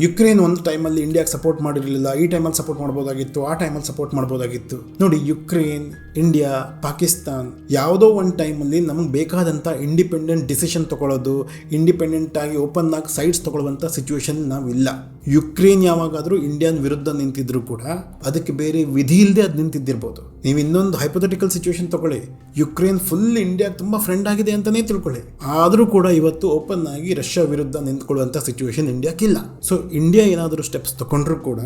[SPEAKER 1] ಯುಕ್ರೇನ್ ಒಂದು ಟೈಮಲ್ಲಿ ಇಂಡಿಯಾಗೆ ಸಪೋರ್ಟ್ ಮಾಡಿರಲಿಲ್ಲ, ಈ ಟೈಮಲ್ಲಿ ಸಪೋರ್ಟ್ ಮಾಡ್ಬೋದಾಗಿತ್ತು, ಆ ಟೈಮಲ್ಲಿ ಸಪೋರ್ಟ್ ಮಾಡ್ಬೋದಾಗಿತ್ತು. ನೋಡಿ, ಯುಕ್ರೇನ್, ಇಂಡಿಯಾ, ಪಾಕಿಸ್ತಾನ್ ಯಾವುದೋ ಒಂದು ಟೈಮಲ್ಲಿ ನಮಗೆ ಬೇಕಾದಂಥ ಇಂಡಿಪೆಂಡೆಂಟ್ ಡಿಸಿಷನ್ ತೊಗೊಳ್ಳೋದು, ಇಂಡಿಪೆಂಡೆಂಟ್ ಆಗಿ ಓಪನ್ ಆಗಿ ಸೈಡ್ಸ್ ತೊಗೊಳ್ಳುವಂಥ ಸಿಚುವೇಶನ್ ನಾವಿಲ್ಲ. ಯುಕ್ರೇನ್ ಯಾವಾಗಾದರೂ ಇಂಡಿಯನ್ ವಿರುದ್ಧ ನಿಂತಿದ್ರು ಕೂಡ ಅದಕ್ಕೆ ಬೇರೆ ವಿಧಿ ಇಲ್ಲದೆ ಅದು ನಿಂತಿದ್ದಿರ್ಬೋದು. ನೀವು ಇನ್ನೊಂದು ಹೈಪೋಥೆಟಿಕಲ್ ಸಿಚುವೇಶನ್ ತಗೊಳ್ಳಿ, ಯುಕ್ರೇನ್ ಫುಲ್ ಇಂಡಿಯಾಗೆ ತುಂಬ ಫ್ರೆಂಡ್ ಆಗಿದೆ ಅಂತಲೇ ತಿಳ್ಕೊಳ್ಳಿ, ಆದರೂ ಕೂಡ ಇವತ್ತು ಓಪನ್ ಆಗಿ ರಷ್ಯಾ ವಿರುದ್ಧ ನಿಂತ್ಕೊಳ್ಳುವಂಥ ಸಿಚುವೇಶನ್ ಇಂಡಿಯಾಕ್ಕಿಲ್ಲ. ಸೊ ಇಂಡಿಯಾ ಏನಾದರೂ ಸ್ಟೆಪ್ಸ್ ತಗೊಂಡ್ರೂ ಕೂಡ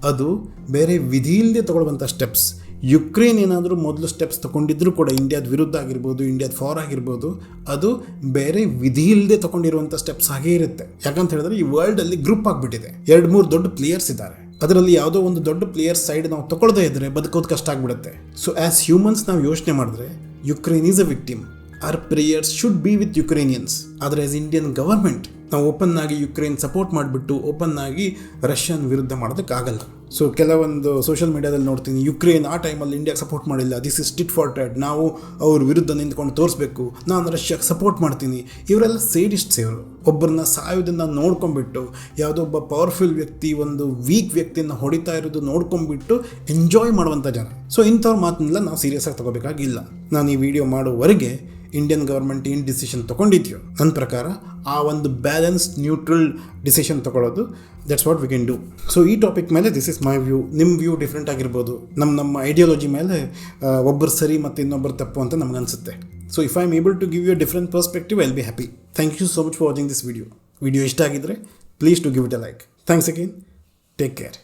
[SPEAKER 1] ಅದು ಬೇರೆ ವಿಧಿ ಇಲ್ಲದೆ ತಗೊಳ್ಳುವಂಥ ಸ್ಟೆಪ್ಸ್. ಯುಕ್ರೇನ್ ಏನಾದರೂ ಮೊದಲು ಸ್ಟೆಪ್ಸ್ ತೊಗೊಂಡಿದ್ರು ಕೂಡ ಇಂಡಿಯಾದ ವಿರುದ್ಧ ಆಗಿರ್ಬೋದು, ಇಂಡಿಯಾದ ಫಾರ್ ಆಗಿರ್ಬೋದು, ಅದು ಬೇರೆ ವಿಧಿ ಇಲ್ಲದೆ ತೊಗೊಂಡಿರುವಂಥ ಸ್ಟೆಪ್ಸ್ ಹಾಗೇ ಇರುತ್ತೆ. ಯಾಕಂತ ಹೇಳಿದ್ರೆ ಈ ವರ್ಲ್ಡಲ್ಲಿ ಗ್ರೂಪ್ ಆಗಿಬಿಟ್ಟಿದೆ, 2-3 ದೊಡ್ಡ ಪ್ಲೇಯರ್ಸ್ ಇದ್ದಾರೆ. ಅದರಲ್ಲಿ ಯಾವುದೋ ಒಂದು ದೊಡ್ಡ ಪ್ಲೇಯರ್ ಸೈಡ್ ನಾವು ತೊಗೊಳ್ಳದೇ ಇದ್ದರೆ ಬದುಕೋದು ಕಷ್ಟ ಆಗಿಬಿಡುತ್ತೆ. ಸೊ ಆ್ಯಸ್ ಹ್ಯೂಮನ್ಸ್ ನಾವು ಯೋಚನೆ ಮಾಡಿದ್ರೆ Ukraine is a victim. Our prayers should be with Ukrainians. ಆದರೆ ಆಸ್ ಇಂಡಿಯನ್ ಗವರ್ಮೆಂಟ್ ನಾವು ಓಪನ್ ಆಗಿ ಯುಕ್ರೇನ್ ಸಪೋರ್ಟ್ ಮಾಡಿಬಿಟ್ಟು ಓಪನ್ ಆಗಿ ರಷ್ಯನ್ ವಿರುದ್ಧ ಮಾಡೋದಕ್ಕಾಗಲ್ಲ. ಸೊ ಕೆಲವೊಂದು ಸೋಷಿಯಲ್ ಮೀಡಿಯಾದಲ್ಲಿ ನೋಡ್ತೀನಿ, ಯುಕ್ರೇನ್ ಆ ಟೈಮಲ್ಲಿ ಇಂಡಿಯಾಗೆ ಸಪೋರ್ಟ್ ಮಾಡಿಲ್ಲ, this is tit for that, ನಾವು ಅವ್ರ ವಿರುದ್ಧ ನಿಂತ್ಕೊಂಡು ತೋರಿಸ್ಬೇಕು, ನಾನು ರಷ್ಯಾಗೆ ಸಪೋರ್ಟ್ ಮಾಡ್ತೀನಿ. ಇವರೆಲ್ಲ ಸೇಡಿಸ್ಟ್ಸ್. ಇವರು ಒಬ್ಬರನ್ನ ಸಾಯೋದನ್ನು ನೋಡ್ಕೊಂಡ್ಬಿಟ್ಟು, ಯಾವುದೋ ಒಬ್ಬ ಪವರ್ಫುಲ್ ವ್ಯಕ್ತಿ ಒಂದು ವೀಕ್ ವ್ಯಕ್ತಿಯನ್ನು ಹೊಡಿತಾ ಇರೋದು ನೋಡ್ಕೊಂಡ್ಬಿಟ್ಟು ಎಂಜಾಯ್ ಮಾಡುವಂಥ ಜನ. ಸೊ ಇಂಥವ್ರ ಮಾತನ್ನೆಲ್ಲ ನಾವು ಸೀರಿಯಸ್ ಆಗಿ ತಗೋಬೇಕಾಗಿಲ್ಲ. ನಾನು ಈ ವಿಡಿಯೋ ಮಾಡೋವರೆಗೆ ಇಂಡಿಯನ್ ಗವರ್ಮೆಂಟ್ ಏನು ಡಿಸಿಷನ್ ತೊಗೊಂಡಿದ್ಯೋ ನನ್ನ ಪ್ರಕಾರ ಆ ಒಂದು ಬ್ಯಾಲೆನ್ಸ್ಡ್ ನ್ಯೂಟ್ರಲ್ ಡಿಸಿಷನ್ ತೊಗೊಳ್ಳೋದು, that's what we can do. So ಈ ಟಾಪಿಕ್ ಮೇಲೆ ದಿಸ್ ಇಸ್ ಮೈ ವ್ಯೂ. ನಿಮ್ಮ ವ್ಯೂ ಡಿಫ್ರೆಂಟ್ ಆಗಿರ್ಬೋದು. ನಮ್ಮ ಐಡಿಯಾಲಜಿ ಮೇಲೆ ಒಬ್ಬರು ಸರಿ ಮತ್ತು ಇನ್ನೊಬ್ಬರು ತಪ್ಪು ಅಂತ ನಮಗನ್ಸುತ್ತೆ. So if I am able to give you a different perspective, I will be happy. Thank you so much for watching this video. Video ಇಷ್ಟ ಆಗಿದ್ದರೆ please to give it a like. Thanks again. Take care.